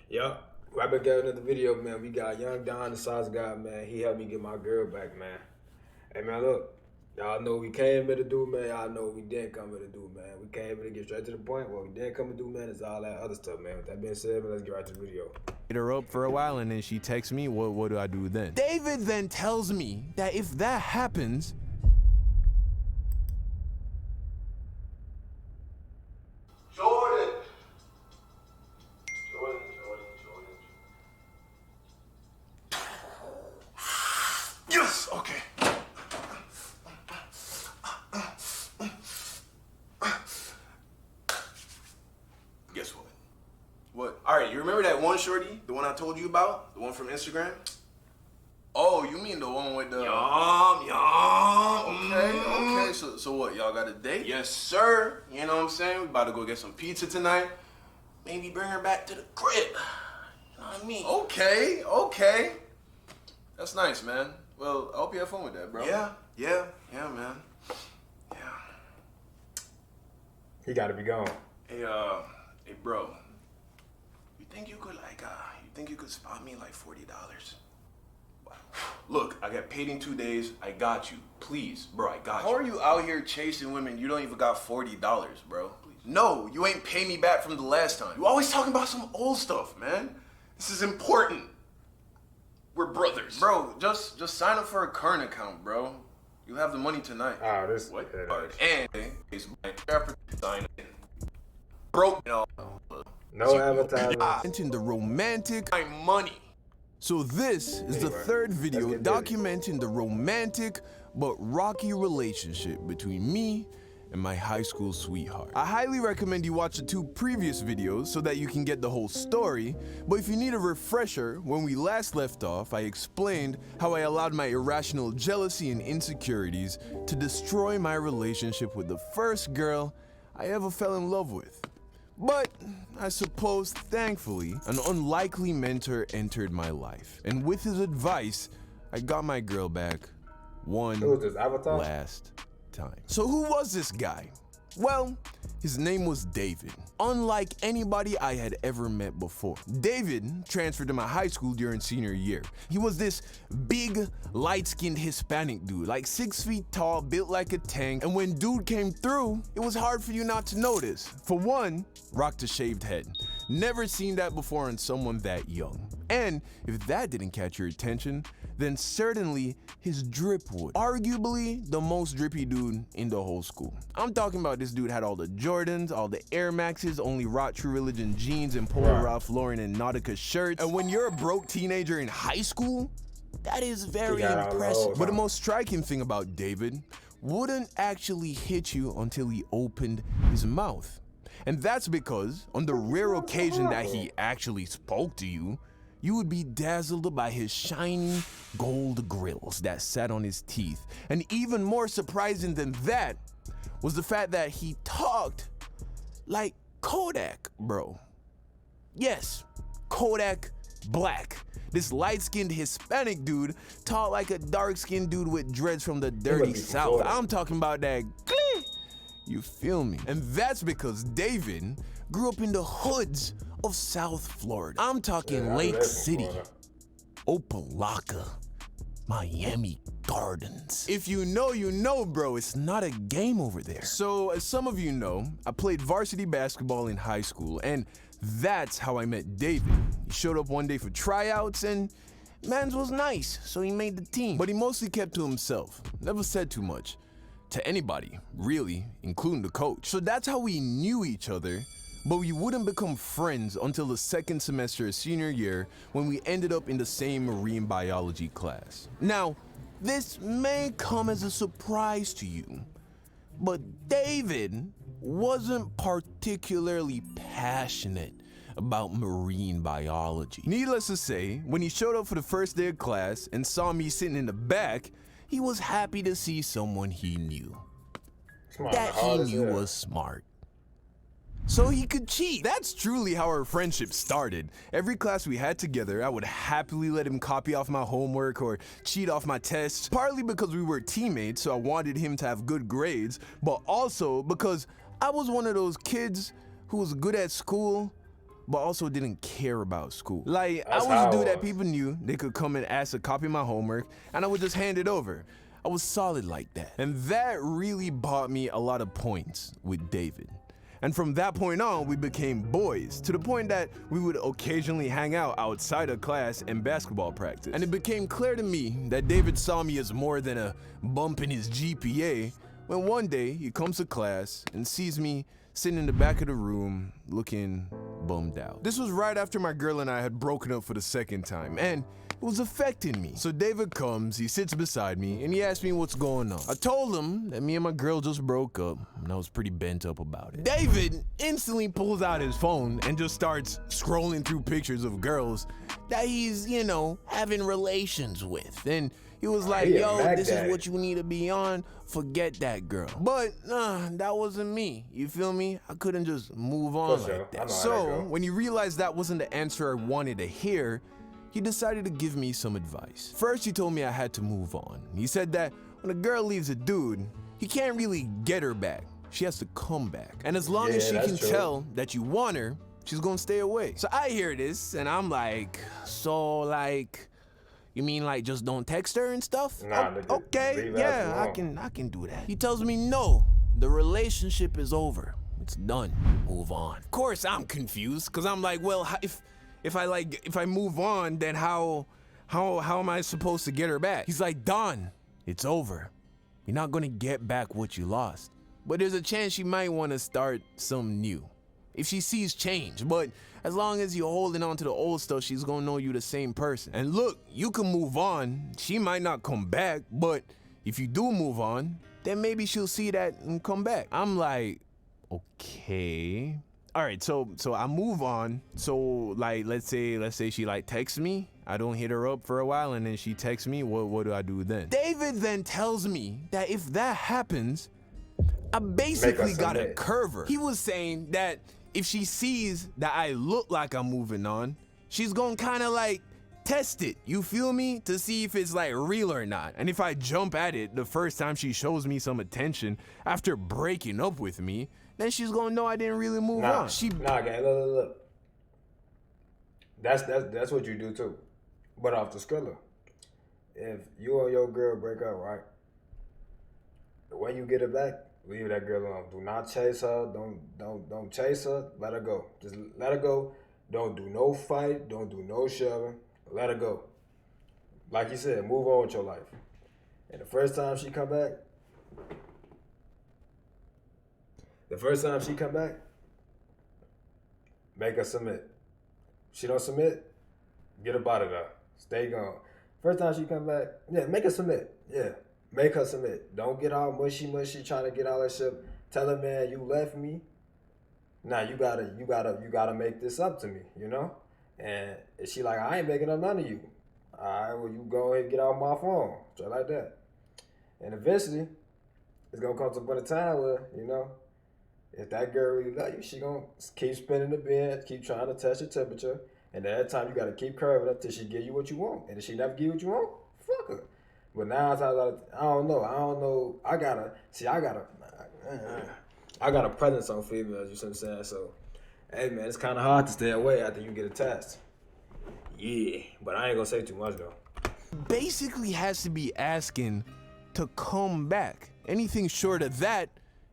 Yup. Right back at another video, man. We got Young Don, the sauce guy, man. He helped me get my girl back, man. Hey, man, look. Y'all know what we came here to do, man. Y'all know what we didn't come here to do, man. We came here to get straight to the point. What we didn't come to do, man, is all that other stuff, man. With that being said, man, let's get right to the video. Hit her up for a while and then she texts me. What do I do then? David then tells me that if that happens, Jordan. Yes, okay. Guess what? What? All right, you remember that one shorty, the one I told you about, the one from Instagram? Oh, you mean the one with the Yum. Okay. So what? Y'all got a date? Yes, sir. You know what I'm saying? We about to go get some pizza tonight. Maybe bring her back to the crib. You know what I mean? Okay. That's nice, man. Well, I hope you have fun with that, bro. Yeah, man. Yeah. He got to be gone. Hey, bro. You think you could spot me like $40? Wow. Look, I got paid in 2 days. I got you. Please, bro, I got you. How are you out here chasing women? You don't even got $40, bro. Please. No, you ain't pay me back from the last time. You always talking about some old stuff, man. This is important. We're brothers. Bro, just sign up for a current account, bro. You have the money tonight. Oh, this... What? And it's sign in. Broke, you know. No advertising. mentioned the romantic. My money. So this is the third video documenting the romantic but rocky relationship between me and my high school sweetheart. I highly recommend you watch the 2 previous videos so that you can get the whole story, but if you need a refresher, when we last left off, I explained how I allowed my irrational jealousy and insecurities to destroy my relationship with the first girl I ever fell in love with. But I suppose, thankfully, an unlikely mentor entered my life, and with his advice, I got my girl back one last time. So who was this guy? Well, his name was David. Unlike anybody I had ever met before. David transferred to my high school during senior year. He was this big, light-skinned Hispanic dude, like 6 feet tall, built like a tank, and when dude came through, it was hard for you not to notice. For one, rocked a shaved head. Never seen that before in someone that young. And if that didn't catch your attention, then certainly his drip would. Arguably the most drippy dude in the whole school. I'm talking about this dude had all the Jordans, all the Air Maxes, only rock True Religion jeans and Polo Ralph Lauren and Nautica shirts. And when you're a broke teenager in high school, that is very impressive. But the most striking thing about David wouldn't actually hit you until he opened his mouth. And that's because on the rare occasion that he actually spoke to you, you would be dazzled by his shiny gold grills that sat on his teeth. And even more surprising than that was the fact that he talked like Kodak, bro. Yes, Kodak Black. This light-skinned Hispanic dude talked like a dark-skinned dude with dreads from the dirty South. I'm talking about that. You feel me? And that's because David grew up in the hoods of South Florida. I'm talking Lake City, Opelika, Miami Gardens. If you know, you know, bro, it's not a game over there. So, as some of you know, I played varsity basketball in high school, and that's how I met David. He showed up one day for tryouts, and mans was nice, so he made the team. But he mostly kept to himself, never said too much to anybody, really, including the coach. So that's how we knew each other, but we wouldn't become friends until the second semester of senior year when we ended up in the same marine biology class. Now, this may come as a surprise to you, but David wasn't particularly passionate about marine biology. Needless to say, when he showed up for the first day of class and saw me sitting in the back, he was happy to see someone he knew. That he knew was smart. So he could cheat. That's truly how our friendship started. Every class we had together, I would happily let him copy off my homework or cheat off my tests, partly because we were teammates, so I wanted him to have good grades, but also because I was one of those kids who was good at school, but also didn't care about school. Like, That's I how was a I dude that was. people knew they could come and ask to copy my homework, and I would just hand it over. I was solid like that. And that really bought me a lot of points with David. And from that point on, we became boys, to the point that we would occasionally hang out outside of class and basketball practice. And it became clear to me that David saw me as more than a bump in his GPA, when one day he comes to class and sees me sitting in the back of the room looking bummed out. This was right after my girl and I had broken up for the second time, and it was affecting me. So David comes, he sits beside me, and he asks me what's going on. I told him that me and my girl just broke up, and I was pretty bent up about it. David instantly pulls out his phone and just starts scrolling through pictures of girls that he's, you know, having relations with. And he was like, he a yo, Mac this daddy. is what you need to be on. Forget that girl. But that wasn't me. You feel me? I couldn't just move on For sure. like I know that. how that So go. when he realized that wasn't the answer I wanted to hear, he decided to give me some advice. First, he told me I had to move on. He said that when a girl leaves a dude, he can't really get her back. She has to come back. And as long as Yeah, she that's can true. tell that you want her, she's gonna stay away. So I hear this and I'm like, so like, you mean like just don't text her and stuff? Nah, nigga, Okay, leave her yeah, alone. I can do that. He tells me no, the relationship is over. It's done. Move on. Of course I'm confused because I'm like, well, if I move on, then how am I supposed to get her back? He's like, Don, it's over. You're not gonna get back what you lost. But there's a chance she might want to start something new. If she sees change, but as long as you're holding on to the old stuff, she's gonna know you the same person. And look, you can move on. She might not come back, but if you do move on, then maybe she'll see that and come back. I'm like, okay. All right, so I move on. So like, let's say she like texts me. I don't hit her up for a while, and then she texts me. What do I do then? David then tells me that if that happens, I basically got a submit. curver. He was saying that if she sees that I look like I'm moving on, she's gonna kind of like test it, you feel me? To see if it's like real or not. And if I jump at it the first time she shows me some attention after breaking up with me, then she's gonna know I didn't really move on. Nah, gang, look. That's what you do too. But off the skrilla. If you and your girl break up, right? When you get it back, leave that girl alone. Do not chase her. Don't chase her. Let her go. Just let her go. Don't do no fight. Don't do no shoving. Let her go. Like you said, move on with your life. And the first time she come back, make her submit. She don't submit, get up out of there. Stay gone. First time she come back, yeah, make her submit. Yeah, make her submit. Don't get all mushy trying to get all that shit. Tell her, man, you left me. Now you gotta make this up to me, you know? And she like, I ain't making up none of you. All right, well, you go ahead and get off my phone. Just like that. And eventually, it's gonna come to a time where, you know, if that girl really love you, she gonna keep spinning the bed, keep trying to test your temperature, and at that time you gotta keep curving up till she give you what you want. And if she never give you what you want, fuck her. But now I don't know. I got a presence on females. You see what I'm saying? So, hey man, it's kind of hard to stay away after you get attached. Yeah, but I ain't gonna say too much though. Basically has to be asking to come back. Anything short of that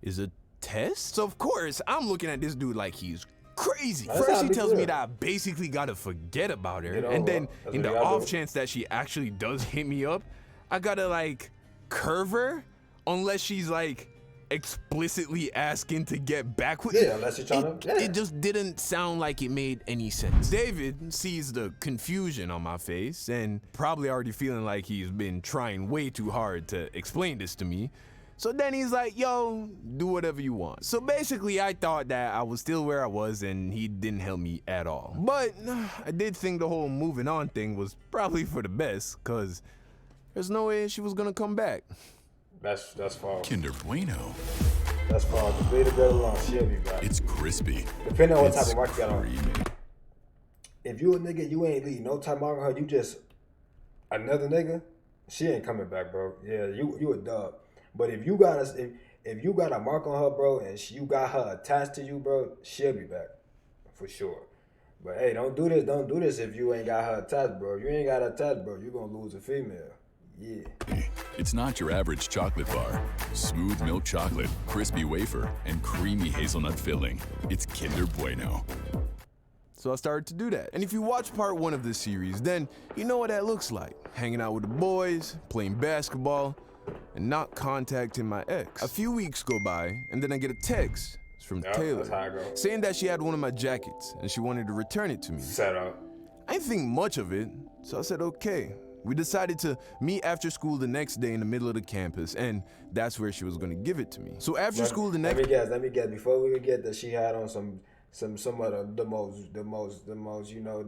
is a test. So of course, I'm looking at this dude like he's crazy. That's First how he I be tells me feeling. that I basically gotta forget about her. Get And over then it. That's in what the you gotta off do. chance that she actually does hit me up, I gotta like curve her unless she's like explicitly asking to get back with Yeah, unless you're trying to. Yeah. It just didn't sound like it made any sense. David sees the confusion on my face and probably already feeling like he's been trying way too hard to explain this to me. So then he's like, yo, do whatever you want. So basically I thought that I was still where I was and he didn't help me at all. But I did think the whole moving on thing was probably for the best, cause there's no way she was gonna come back. That's false. Kinder Bueno. That's false. Just leave the girl alone. She'll be back. It's crispy. Depending on what type It's of mark you got on. creamy. If you a nigga, you ain't leave no type mark on her. You just another nigga. She ain't coming back, bro. Yeah, you a dub. But if you got a mark on her, bro, and you got her attached to you, bro, she'll be back for sure. But hey, don't do this. Don't do this if you ain't got her attached, bro. If you ain't got her attached, bro, you gonna lose a female. Yeah. It's not your average chocolate bar. Smooth milk chocolate, crispy wafer, and creamy hazelnut filling. It's Kinder Bueno. So I started to do that. And if you watch part 1 of this series, then you know what that looks like. Hanging out with the boys, playing basketball, and not contacting my ex. A few weeks go by, and then I get a text from Taylor that's how I go. saying that she had one of my jackets, and she wanted to return it to me. Set up. I didn't think much of it, so I said okay. We decided to meet after school the next day in the middle of the campus, and that's where she was gonna give it to me. So after school the next... Let me guess. Before we forget that she had on some of the most, you know,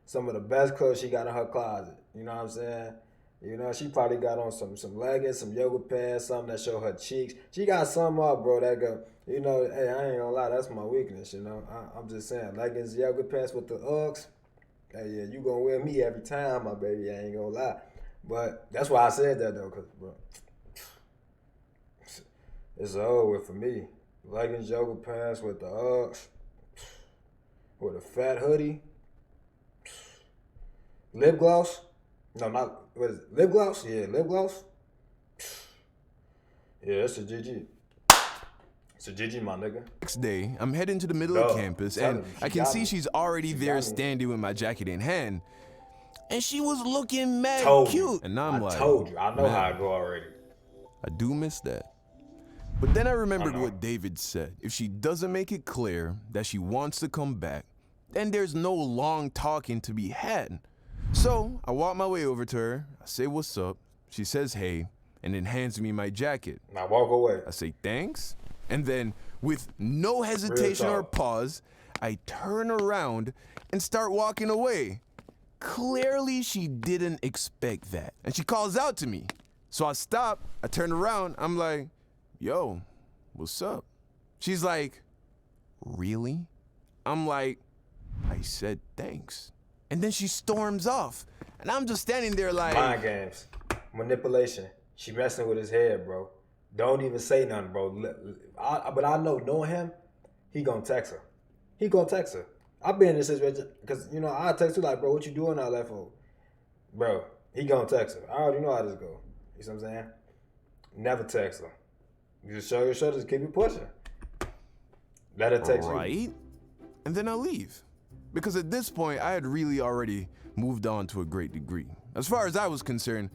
some of the best clothes she got in her closet. You know what I'm saying? You know, she probably got on some leggings, some yoga pants, something that show her cheeks. She got some up, bro, that go, you know, hey, I ain't gonna lie, that's my weakness, you know. I'm just saying, leggings, yoga pants with the Uggs, hey, yeah, you gonna wear me every time, my baby, I ain't gonna lie. But that's why I said that, though, because, bro, it's over with for me. Leggings, yoga pants with the Uggs, with a fat hoodie, lip gloss. No, not, what is it? Lip gloss? Yeah, lip gloss. Yeah, that's a GG. It's a GG, my nigga. Next day, I'm heading to the middle of campus, and I can see she's already there standing with my jacket in hand. And she was looking mad cute. And I'm like, I told you. I know how I go already. I do miss that. But then I remembered what David said. If she doesn't make it clear that she wants to come back, then there's no long talking to be had. So I walk my way over to her, I say what's up, she says hey, and then hands me my jacket. Now walk away. I say thanks, and then with no hesitation or pause, I turn around and start walking away. Clearly she didn't expect that, and she calls out to me. So I stop, I turn around, I'm like, yo, what's up? She's like, really? I'm like, I said thanks. And then she storms off. And I'm just standing there like... Mind games. Manipulation. She messing with his head, bro. Don't even say nothing, bro. But I know, knowing him, he gonna text her. He gonna text her. I've been in this situation, because, you know, I text her like, bro, what you doing out there for? Bro, he gonna text her. I already know how this go. You see what I'm saying? Never text her. You just show your shoulders, keep it pushing. Let her text you. Right? And then I leave. Because at this point, I had really already moved on to a great degree. As far as I was concerned,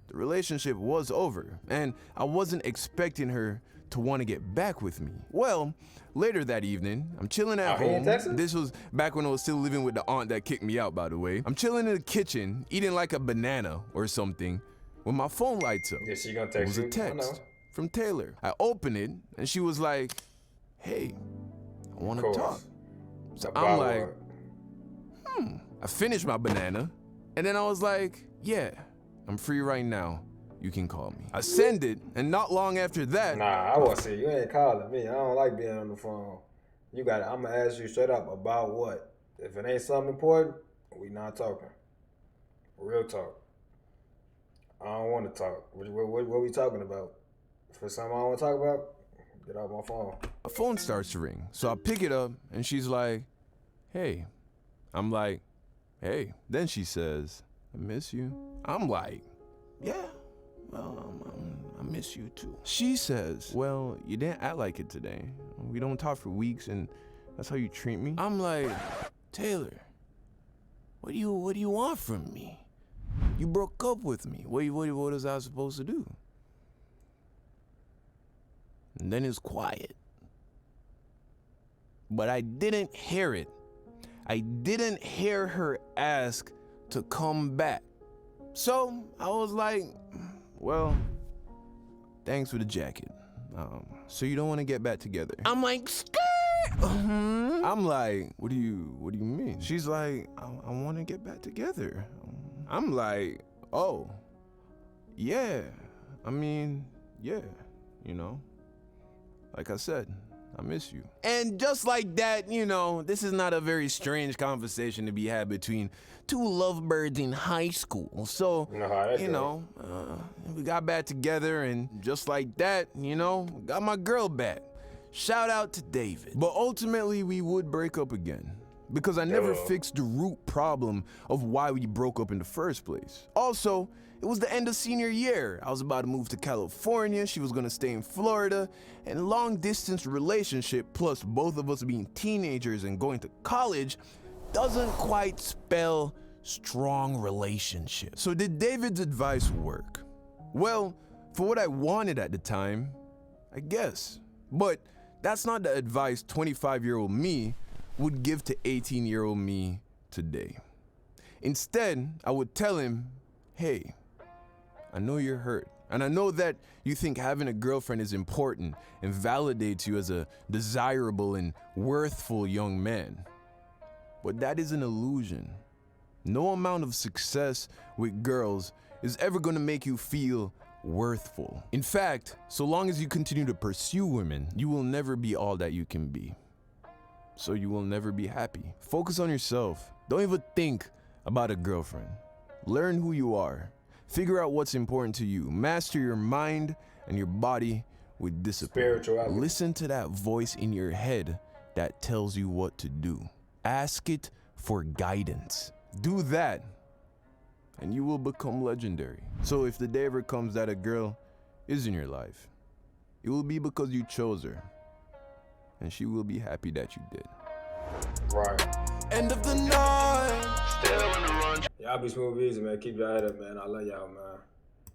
the relationship was over, and I wasn't expecting her to want to get back with me. Well, later that evening, I'm chilling at home. This was back when I was still living with the aunt that kicked me out, by the way. I'm chilling in the kitchen, eating like a banana or something, when my phone lights up. Yeah, she gonna text you. It was a text from Taylor. I open it, and she was like, hey, I want to talk. So I'm like, I finished my banana, and then I was like, yeah, I'm free right now. You can call me. I send it, and not long after that... Nah, I want to see. You ain't calling me. I don't like being on the phone. You got it. I'm going to ask you straight up about what? If it ain't something important, we not talking. Real talk. I don't want to talk. What we talking about? For something I don't want to talk about, get off my phone. My phone starts to ring, so I pick it up, and she's like, hey. I'm like, hey. Then she says, I miss you. I'm like, yeah, well, I miss you too. She says, well, you didn't act like it today. We don't talk for weeks, and that's how you treat me. I'm like, Taylor, what do you want from me? You broke up with me. What was I supposed to do? And then it's quiet. But I didn't hear it. I didn't hear her ask to come back. So I was like, well, thanks for the jacket. So you don't want to get back together? I'm like, I'm like, what do you mean? She's like, I want to get back together. I'm like, oh, yeah. I mean, yeah, you know, like I said, I miss you. And just like that, you know, this is not a very strange conversation to be had between two lovebirds in high school. So, you know, we got back together, and just like that, you know, got my girl back. Shout out to David. But ultimately, we would break up again, because I never fixed the root problem of why we broke up in the first place. Also, it was the end of senior year. I was about to move to California, she was gonna stay in Florida, and long distance relationship plus both of us being teenagers and going to college doesn't quite spell strong relationship. So did David's advice work? Well, for what I wanted at the time, I guess. But that's not the advice 25-year-old me would give to 18-year-old me today. Instead, I would tell him, hey, I know you're hurt, and I know that you think having a girlfriend is important and validates you as a desirable and worthful young man. But that is an illusion. No amount of success with girls is ever gonna make you feel worthful. In fact, so long as you continue to pursue women, you will never be all that you can be. So you will never be happy. Focus on yourself. Don't even think about a girlfriend. Learn who you are. Figure out what's important to you. Master your mind and your body with discipline. Spirituality. Listen to that voice in your head that tells you what to do. Ask it for guidance. Do that, and you will become legendary. So if the day ever comes that a girl is in your life, it will be because you chose her, and she will be happy that you did. Right. End of the night. Y'all be smooth easy, man. Keep your head up, man. I love y'all, man.